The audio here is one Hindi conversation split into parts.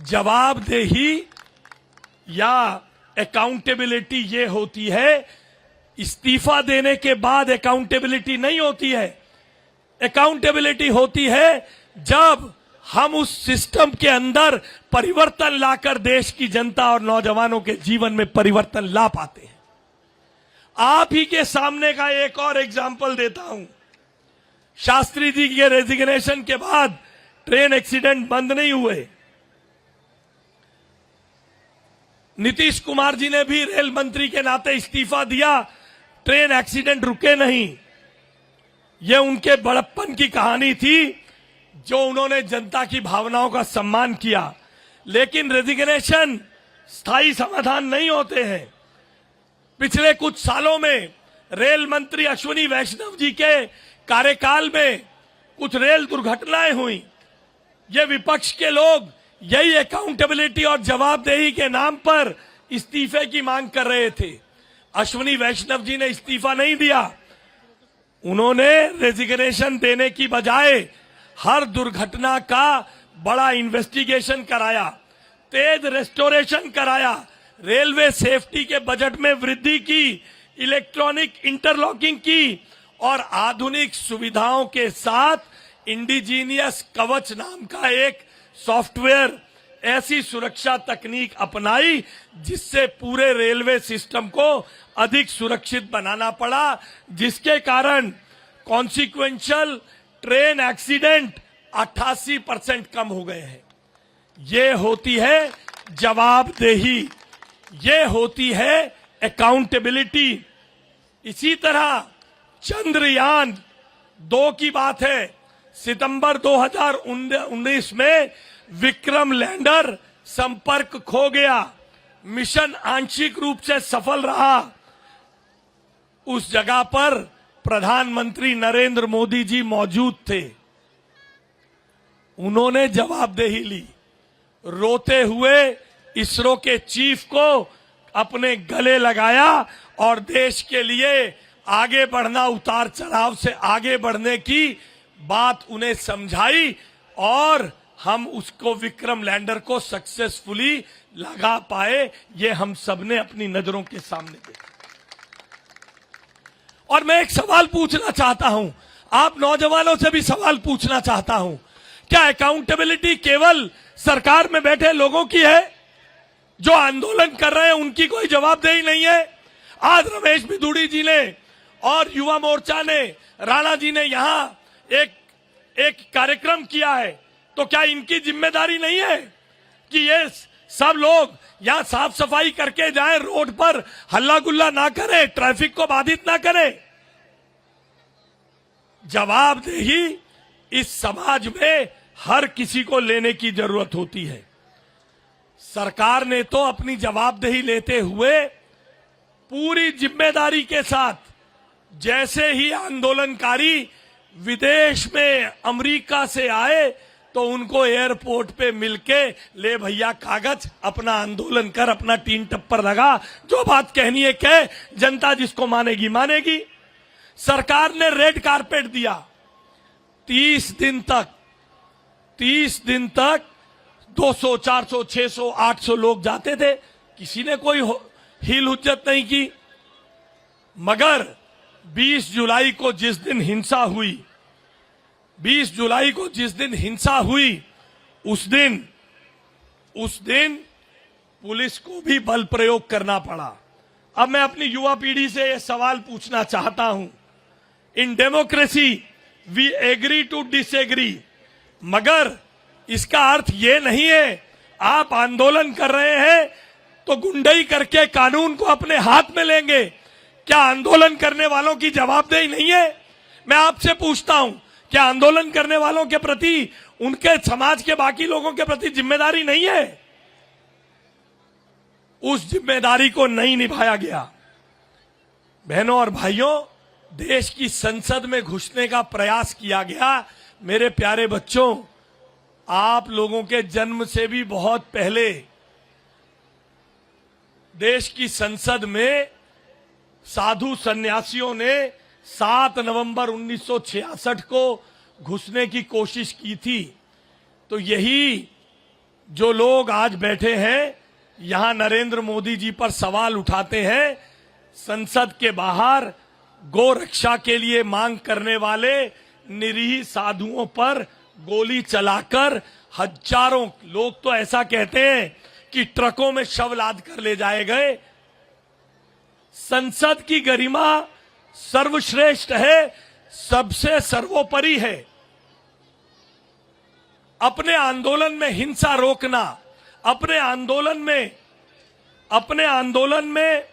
जवाबदेही या अकाउंटेबिलिटी ये होती है, इस्तीफा देने के बाद अकाउंटेबिलिटी नहीं होती है। अकाउंटेबिलिटी होती है जब हम उस सिस्टम के अंदर परिवर्तन लाकर देश की जनता और नौजवानों के जीवन में परिवर्तन ला पाते हैं। आप ही के सामने का एक और एग्जाम्पल देता हूं। शास्त्री जी के रेजिग्नेशन के बाद ट्रेन एक्सीडेंट बंद नहीं हुए। नीतीश कुमार जी ने भी रेल मंत्री के नाते इस्तीफा दिया, ट्रेन एक्सीडेंट रुके नहीं। यह उनके बड़प्पन की कहानी थी, जो उन्होंने जनता की भावनाओं का सम्मान किया। लेकिन रेजिग्नेशन स्थायी समाधान नहीं होते हैं। पिछले कुछ सालों में रेल मंत्री अश्विनी वैष्णव जी के कार्यकाल में कुछ रेल दुर्घटनाएं हुई। ये विपक्ष के लोग यही अकाउंटेबिलिटी और जवाबदेही के नाम पर इस्तीफे की मांग कर रहे थे। अश्विनी वैष्णव जी ने इस्तीफा नहीं दिया, उन्होंने रेजिग्नेशन देने की बजाय हर दुर्घटना का बड़ा इन्वेस्टिगेशन कराया, तेज रेस्टोरेशन कराया, रेलवे सेफ्टी के बजट में वृद्धि की, इलेक्ट्रॉनिक इंटरलॉकिंग की और आधुनिक सुविधाओं के साथ इंडिजीनियस कवच नाम का एक सॉफ्टवेयर, ऐसी सुरक्षा तकनीक अपनाई जिससे पूरे रेलवे सिस्टम को अधिक सुरक्षित बनाना पड़ा, जिसके कारण कॉन्सिक्वेंशियल ट्रेन एक्सीडेंट 88% कम हो गए हैं। ये होती है जवाबदेही, ये होती है अकाउंटेबिलिटी। इसी तरह चंद्रयान 2 की बात है। सितंबर 2019 में विक्रम लैंडर संपर्क खो गया, मिशन आंशिक रूप से सफल रहा। उस जगह पर प्रधानमंत्री नरेंद्र मोदी जी मौजूद थे। उन्होंने जवाबदेही ली, रोते हुए इसरो के चीफ को अपने गले लगाया और देश के लिए आगे बढ़ना, उतार चढ़ाव से आगे बढ़ने की बात उन्हें समझाई और हम उसको विक्रम लैंडर को सक्सेसफुली लगा पाए। ये हम सबने अपनी नजरों के सामने देखा। और मैं एक सवाल पूछना चाहता हूं, आप नौजवानों से भी सवाल पूछना चाहता हूं, क्या अकाउंटेबिलिटी केवल सरकार में बैठे लोगों की है? जो आंदोलन कर रहे हैं उनकी कोई जवाबदेही नहीं है? आज रमेश बिधूड़ी जी ने और युवा मोर्चा ने, राणा जी ने यहां एक कार्यक्रम किया है, तो क्या इनकी जिम्मेदारी नहीं है कि ये सब लोग यहां साफ सफाई करके जाएं, रोड पर हल्ला गुल्ला ना करें, ट्रैफिक को बाधित ना करें? जवाबदेही इस समाज में हर किसी को लेने की जरूरत होती है। सरकार ने तो अपनी जवाबदेही लेते हुए पूरी जिम्मेदारी के साथ, जैसे ही आंदोलनकारी विदेश में अमेरिका से आए तो उनको एयरपोर्ट पे मिलके, ले भैया कागज, अपना आंदोलन कर, अपना टीन टप्पर लगा, जो बात कहनी है कह, जनता जिसको मानेगी मानेगी। सरकार ने रेड कारपेट दिया। 30 दिन तक 200, 400, 600, 800 लोग जाते थे, किसी ने कोई हील हुज्जत नहीं की। मगर 20 जुलाई को जिस दिन हिंसा हुई, 20 जुलाई को जिस दिन हिंसा हुई, उस दिन पुलिस को भी बल प्रयोग करना पड़ा। अब मैं अपनी युवा पीढ़ी से यह सवाल पूछना चाहता हूं, in democracy we agree to disagree, मगर इसका अर्थ ये नहीं है आप आंदोलन कर रहे हैं तो गुंडई करके कानून को अपने हाथ में लेंगे। क्या आंदोलन करने वालों की जवाबदेही नहीं है? मैं आपसे पूछता हूं, क्या आंदोलन करने वालों के प्रति, उनके समाज के बाकी लोगों के प्रति जिम्मेदारी नहीं है? उस जिम्मेदारी को नहीं निभाया गया। बहनों और भाइयों, देश की संसद में घुसने का प्रयास किया गया। मेरे प्यारे बच्चों, आप लोगों के जन्म से भी बहुत पहले देश की संसद में साधु सन्यासियों ने 7 नवंबर 1966 को घुसने की कोशिश की थी। तो यही जो लोग आज बैठे हैं यहां नरेंद्र मोदी जी पर सवाल उठाते हैं, संसद के बाहर गौ रक्षा के लिए मांग करने वाले निरीह साधुओं पर गोली चलाकर हजारों लोग तो ऐसा कहते हैं कि ट्रकों में शव लाद कर ले जाए गए। संसद की गरिमा सर्वश्रेष्ठ है, सबसे सर्वोपरि है। अपने आंदोलन में हिंसा रोकना, अपने आंदोलन में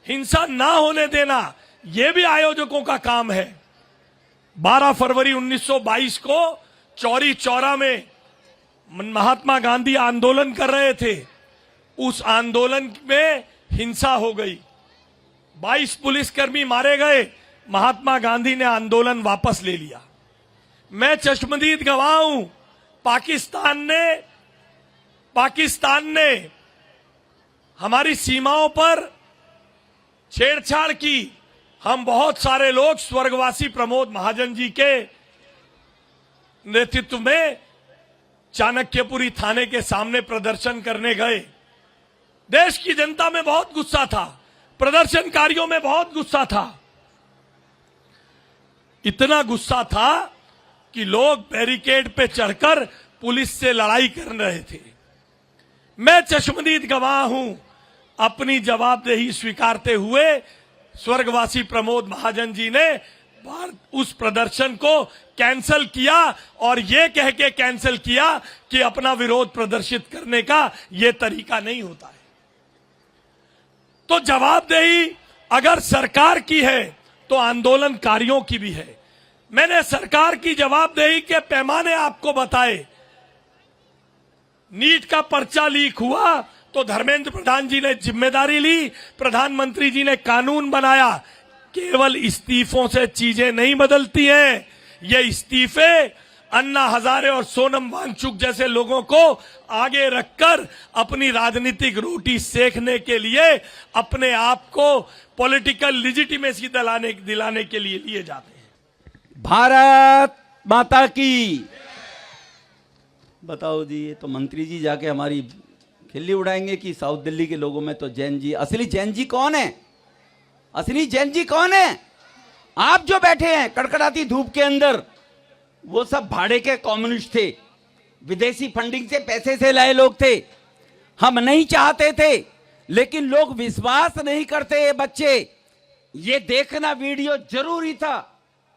हिंसा ना होने देना, यह भी आयोजकों का काम है। 12 फरवरी 1922 को चौरी चौरा में महात्मा गांधी आंदोलन कर रहे थे। उस आंदोलन में हिंसा हो गई, 22 पुलिसकर्मी मारे गए। महात्मा गांधी ने आंदोलन वापस ले लिया। मैं चश्मदीद गवाह हूं, पाकिस्तान ने हमारी सीमाओं पर छेड़छाड़ की। हम बहुत सारे लोग स्वर्गवासी प्रमोद महाजन जी के नेतृत्व में चाणक्यपुरी थाने के सामने प्रदर्शन करने गए। देश की जनता में बहुत गुस्सा था, प्रदर्शनकारियों में बहुत गुस्सा था। इतना गुस्सा था कि लोग बैरिकेड पे चढ़कर पुलिस से लड़ाई कर रहे थे। मैं चश्मदीद गवाह हूं, अपनी जवाबदेही स्वीकारते हुए स्वर्गवासी प्रमोद महाजन जी ने उस प्रदर्शन को कैंसिल किया और यह कह के कैंसिल किया कि अपना विरोध प्रदर्शित करने का यह तरीका नहीं होता है। तो जवाबदेही अगर सरकार की है तो आंदोलनकारियों की भी है। मैंने सरकार की जवाबदेही के पैमाने आपको बताए। नीट का पर्चा लीक हुआ तो धर्मेंद्र प्रधान जी ने जिम्मेदारी ली, प्रधानमंत्री जी ने कानून बनाया। केवल इस्तीफों से चीजें नहीं बदलती हैं। ये इस्तीफे अन्ना हजारे और सोनम वांगचुक जैसे लोगों को आगे रखकर अपनी राजनीतिक रोटी सेकने के लिए, अपने आप को पॉलिटिकल लिजिटिमेसी दिलाने के लिए लिए जाते हैं। भारत माता की। बताओ जी, ये तो मंत्री जी जाके हमारी खिल्ली उड़ाएंगे कि साउथ दिल्ली के लोगों में तो जैन जी, असली जैन जी कौन है? असली जैन जी कौन है? आप जो बैठे हैं कड़कड़ाती धूप के अंदर, वो सब भाड़े के कम्युनिस्ट थे, विदेशी फंडिंग से पैसे से लाए लोग थे। हम नहीं चाहते थे, लेकिन लोग विश्वास नहीं करते। बच्चे, ये देखना वीडियो जरूरी था।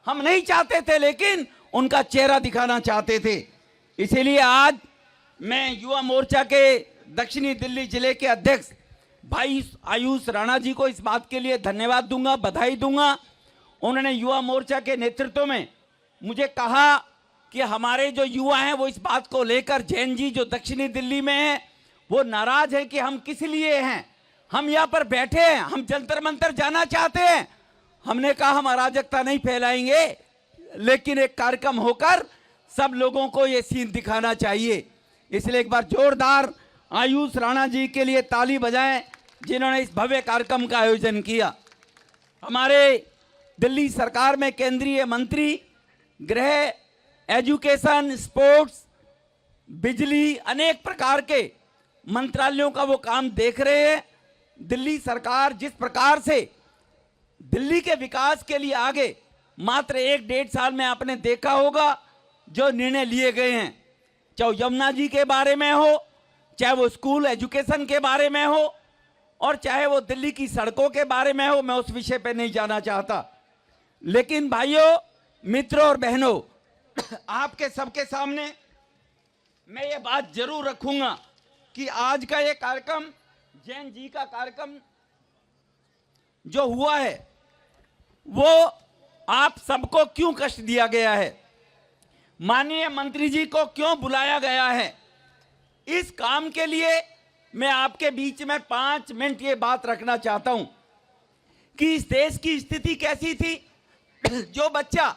हम नहीं चाहते थे, लेकिन उनका चेहरा दिखाना चाहते थे। इसीलिए आज मैं युवा मोर्चा के दक्षिणी दिल्ली जिले के अध्यक्ष भाई आयुष राणा जी को इस बात के लिए धन्यवाद दूंगा, बधाई दूंगा। उन्होंने युवा मोर्चा के नेतृत्व में मुझे कहा कि हमारे जो युवा हैं वो इस बात को लेकर, जैन जी जो दक्षिणी दिल्ली में हैं वो नाराज है कि हम किस लिए हैं, हम यहाँ पर बैठे हैं, हम जंतर मंतर जाना चाहते हैं। हमने कहा हम अराजकता नहीं फैलाएंगे, लेकिन एक कार्यक्रम होकर सब लोगों को ये सीन दिखाना चाहिए। इसलिए एक बार जोरदार आयुष राणा जी के लिए ताली बजाएं, जिन्होंने इस भव्य कार्यक्रम का आयोजन किया। हमारे दिल्ली सरकार में केंद्रीय मंत्री, गृह, एजुकेशन, स्पोर्ट्स, बिजली, अनेक प्रकार के मंत्रालयों का वो काम देख रहे हैं। दिल्ली सरकार जिस प्रकार से दिल्ली के विकास के लिए आगे मात्र 1-1.5 साल में आपने देखा होगा जो निर्णय लिए गए हैं, चाहे यमुना जी के बारे में हो, चाहे वो स्कूल एजुकेशन के बारे में हो, और चाहे वो दिल्ली की सड़कों के बारे में हो। मैं उस विषय पे नहीं जाना चाहता, लेकिन भाइयों, मित्रों और बहनों, आपके सबके सामने मैं ये बात जरूर रखूंगा कि आज का ये कार्यक्रम, जैन जी का कार्यक्रम जो हुआ है, वो आप सबको क्यों कष्ट दिया गया है, माननीय मंत्री जी को क्यों बुलाया गया है, इस काम के लिए मैं आपके बीच में 5 मिनट ये बात रखना चाहता हूं कि इस देश की स्थिति कैसी थी। जो बच्चा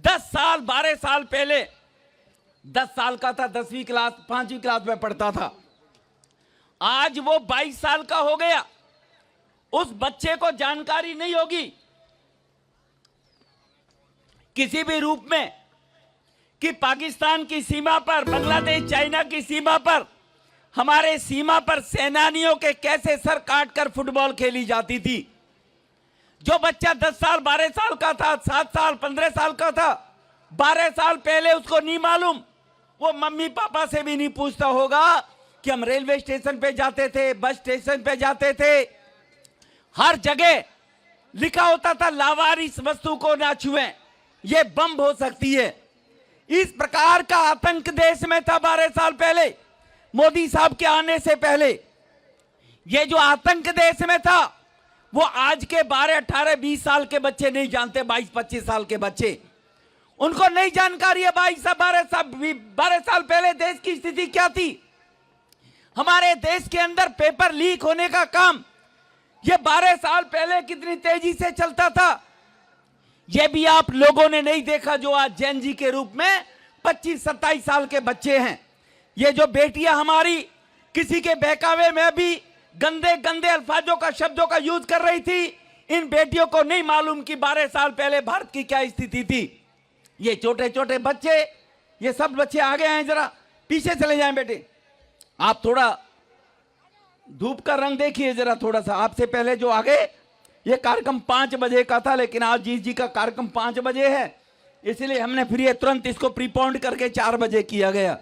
10 साल 12 साल पहले 10 साल का था, 10वीं क्लास 5वीं क्लास में पढ़ता था, आज वो 22 साल का हो गया। उस बच्चे को जानकारी नहीं होगी किसी भी रूप में कि पाकिस्तान की सीमा पर, बांग्लादेश चाइना की सीमा पर, हमारे सीमा पर सेनानियों के कैसे सर काटकर फुटबॉल खेली जाती थी। जो बच्चा 10 साल 12 साल का था, 7 साल 15 साल का था, 12 साल पहले उसको नहीं मालूम, वो मम्मी पापा से भी नहीं पूछता होगा कि हम रेलवे स्टेशन पे जाते थे, बस स्टेशन पे जाते थे, हर जगह लिखा होता था लावारिस वस्तु को ना छुएं, ये बम हो सकती है। इस प्रकार का आतंक देश में था 12 साल पहले, मोदी साहब के आने से पहले। ये जो आतंक देश में था वो आज के 12, 18, 20 साल के बच्चे नहीं जानते, 22, 25 साल के बच्चे, उनको नहीं जानकारी है 12 साल पहले देश की स्थिति क्या थी। हमारे देश के अंदर पेपर लीक होने का काम ये 12 साल पहले कितनी तेजी से चलता था, ये भी आप लोगों ने नहीं देखा, जो आज जैन जी के रूप में 25-27 साल के बच्चे हैं। ये जो बेटियां हमारी किसी के बहकावे में भी गंदे गंदे अल्फाजों का, शब्दों का यूज कर रही थी, इन बेटियों को नहीं मालूम कि 12 साल पहले भारत की क्या स्थिति थी। ये छोटे छोटे बच्चे, ये सब बच्चे आगे आए, जरा पीछे चले जाएं बेटे, आप थोड़ा धूप का रंग देखिए जरा थोड़ा सा, आपसे पहले जो आगे, ये कार्यक्रम 5 बजे का था, लेकिन आज जी का कार्यक्रम 5 बजे है, इसलिए हमने फिर ये तुरंत इसको प्रीपोन्ड करके 4 बजे किया गया।